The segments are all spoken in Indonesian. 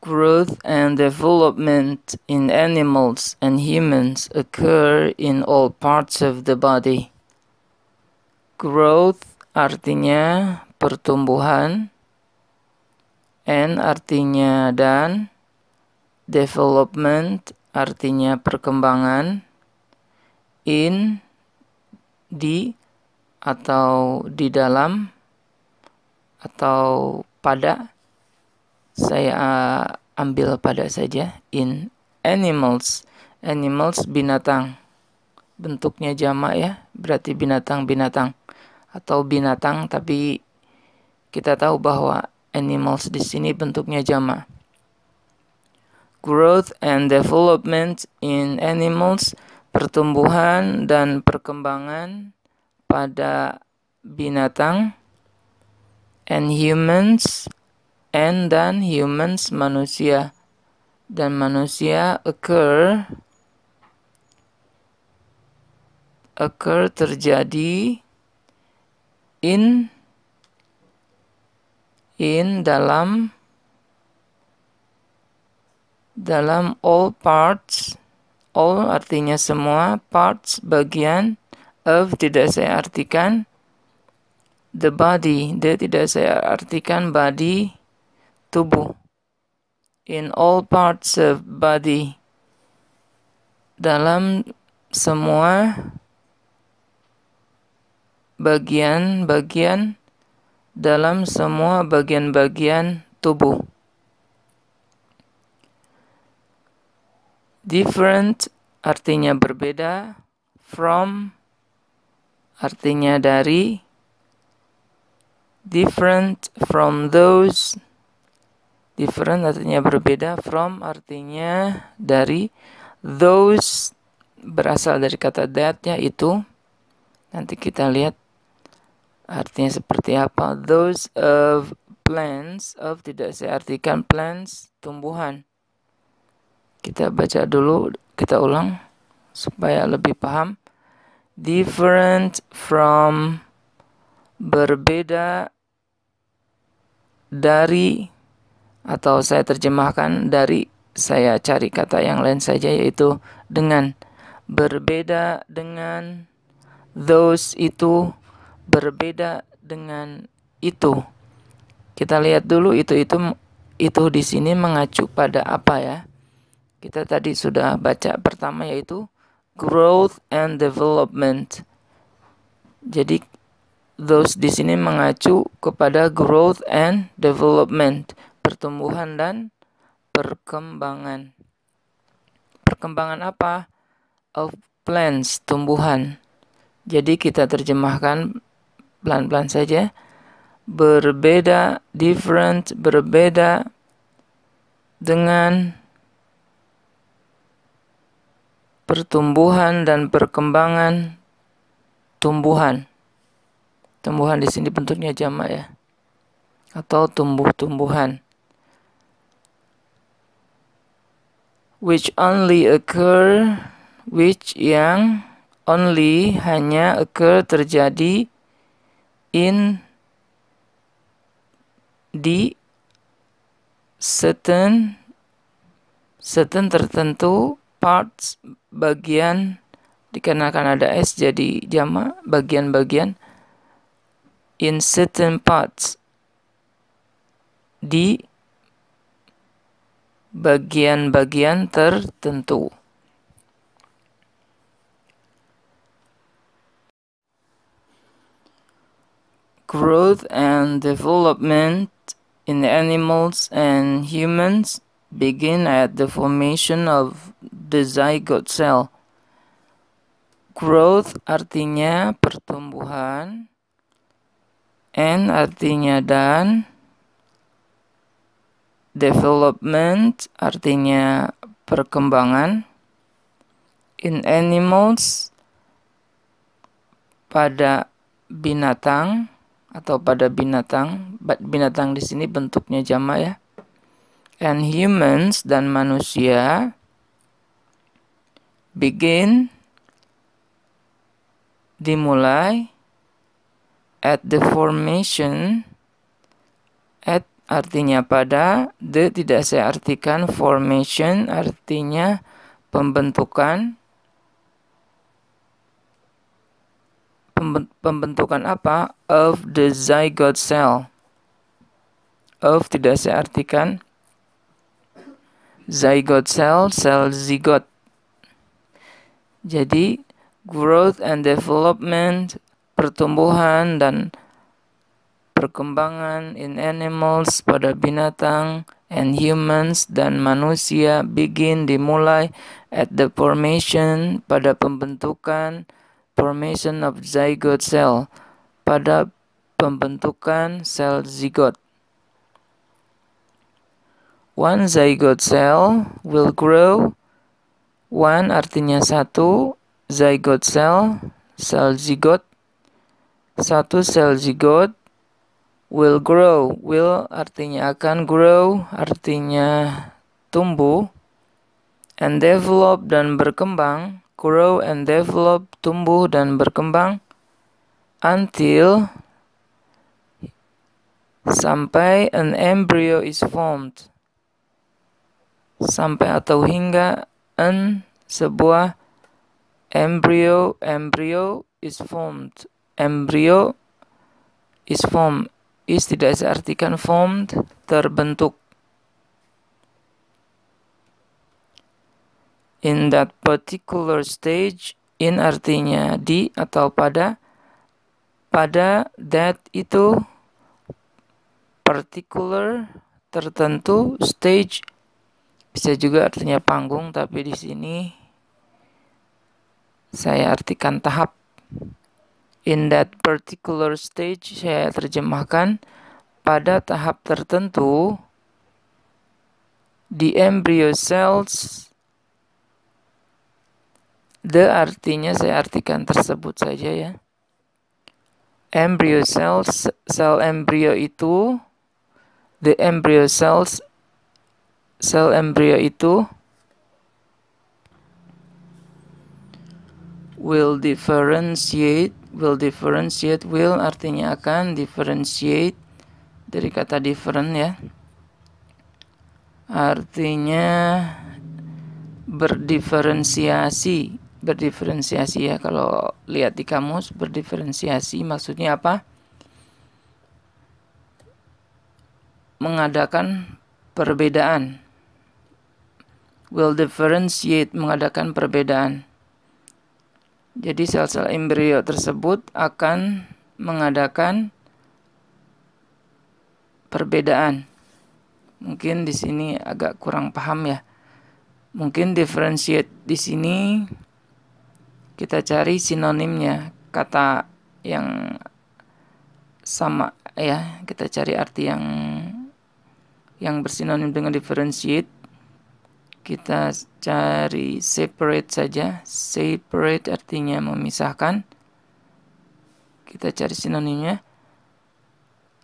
Growth and development in animals and humans occur in all parts of the body. Growth artinya pertumbuhan, and artinya dan, development artinya perkembangan, in di atau di dalam atau pada. Saya ambil pada saja. In animals. Animals binatang. Bentuknya jamak ya, berarti binatang-binatang atau binatang, tapi kita tahu bahwa animals di sini bentuknya jamak. Growth and development in animals, pertumbuhan dan perkembangan pada binatang, and humans, and dan humans, manusia, dan manusia occur terjadi in dalam all parts. All artinya semua, parts bagian, of tidak saya artikan, the body, the tidak saya artikan, body tubuh. In all parts of body, dalam semua bagian-bagian, dalam semua bagian-bagian tubuh. Different artinya berbeda, from artinya dari, different from those, different artinya berbeda, from artinya dari, those berasal dari kata that, yaitu. Nanti kita lihat artinya seperti apa. Those of plants, of tidak saya artikan, plants tumbuhan. Kita baca dulu, kita ulang supaya lebih paham. Different from berbeda dari, atau saya terjemahkan dari, saya cari kata yang lain saja, yaitu dengan. Berbeda dengan, those itu, berbeda dengan itu. Kita lihat dulu itu di sini mengacu pada apa ya? Kita tadi sudah baca pertama, yaitu growth and development. Jadi those di sini mengacu kepada growth and development, pertumbuhan dan perkembangan. Perkembangan apa? Of plants, tumbuhan. Jadi kita terjemahkan pelan-pelan saja. Berbeda, different, berbeda dengan pertumbuhan dan perkembangan tumbuhan. Tumbuhan di sini bentuknya jamak ya, atau tumbuh-tumbuhan. Which only occur, which yang only hanya occur terjadi in di certain tertentu, parts bagian, dikarenakan ada s jadi jamak, bagian-bagian, in certain parts di bagian-bagian tertentu. Growth and development in animals and humans begin at the formation of the zygote cell. Growth artinya pertumbuhan, and artinya dan, development artinya perkembangan, in animals pada binatang atau pada binatang. Binatang di sini bentuknya jamak ya. And humans dan manusia begin dimulai at the formation artinya pada, the tidak saya artikan, formation artinya pembentukan. Pembentukan apa? Of the zygote cell. Of tidak saya artikan, zygote cell, sel zigot. Jadi growth and development, pertumbuhan dan perkembangan in animals pada binatang and humans dan manusia dimulai at the formation pada pembentukan formation of zygote cell pada pembentukan sel zigot. One zygote cell will grow. One artinya satu, zygote cell, sel zigot. Satu sel zigot will grow. Will artinya akan, grow artinya tumbuh, and develop dan berkembang. Grow and develop, tumbuh dan berkembang, until sampai an embryo is formed. Sampai atau hingga an sebuah embryo is formed. Embryo is formed. Is tidak saya artikan, formed terbentuk. In that particular stage, in artinya di atau pada. Pada that itu, particular tertentu, stage bisa juga artinya panggung, tapi di sini saya artikan tahap. In that particular stage saya terjemahkan pada tahap tertentu, the embryo cells, the artinya saya artikan tersebut saja ya. Embryo cells, sel embrio itu, the embryo cells, sel embrio itu will differentiate, will artinya akan, differentiate dari kata different ya, artinya berdiferensiasi ya. Kalau lihat di kamus, berdiferensiasi maksudnya apa? Mengadakan perbedaan. Will differentiate, mengadakan perbedaan. Jadi sel-sel embrio tersebut akan mengadakan perbedaan. Mungkin di sini agak kurang paham ya. Mungkin differentiate di sini kita cari sinonimnya, kata yang sama ya. Kita cari arti yang bersinonim dengan differentiate. Kita cari separate saja. Separate artinya memisahkan. Kita cari sinonimnya.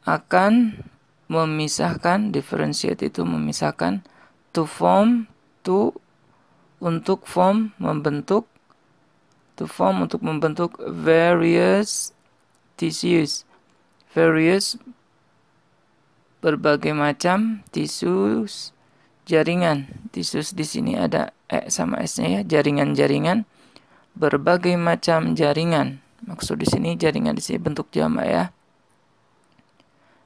Akan memisahkan, differentiate itu memisahkan. To form, to untuk form, membentuk. To form untuk membentuk various tissues. Various berbagai macam tissues. Jaringan, tisus di sini ada sama s-nya ya, jaringan-jaringan, berbagai macam jaringan. Maksud di sini jaringan di sini bentuk jamak ya.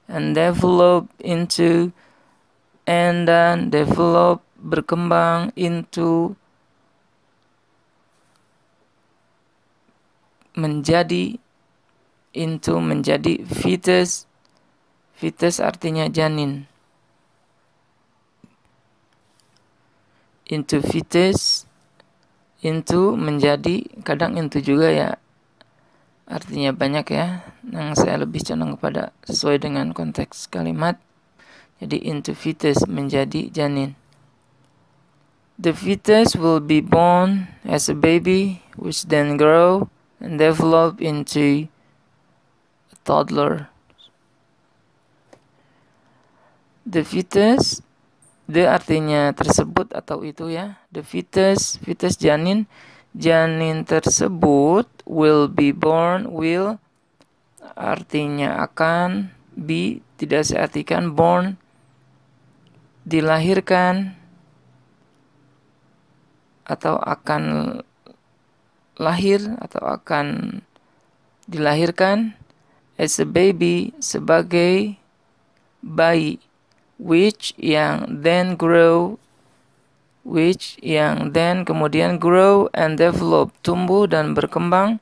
And develop into, and then develop berkembang into, menjadi, into menjadi, fetus. Fetus artinya janin. Into fetus, into menjadi, kadang into juga ya artinya banyak ya. Yang saya lebih condong kepada sesuai dengan konteks kalimat. Jadi into fetus, menjadi janin. The fetus will be born as a baby, which then grow and develop into a toddler. The fetus, the artinya tersebut atau itu ya. The fetus, fetus janin. Janin tersebut will be born, will artinya akan, be tidak saya artikan, born dilahirkan atau akan lahir atau akan dilahirkan as a baby, sebagai bayi, which yang kemudian grow and develop, tumbuh dan berkembang,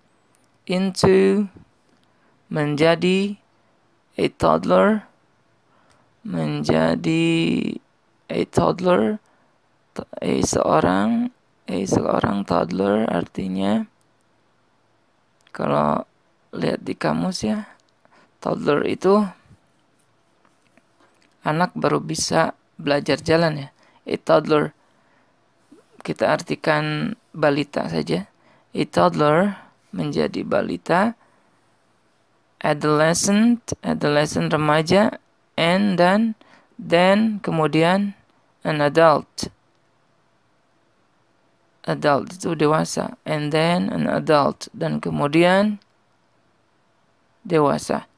into, menjadi, a toddler, seorang toddler artinya, kalau lihat di kamus ya, toddler itu anak baru bisa belajar jalan ya. A toddler kita artikan balita saja. A toddler menjadi balita, adolescent remaja, and then kemudian an adult itu dewasa, and then an adult, dan kemudian dewasa.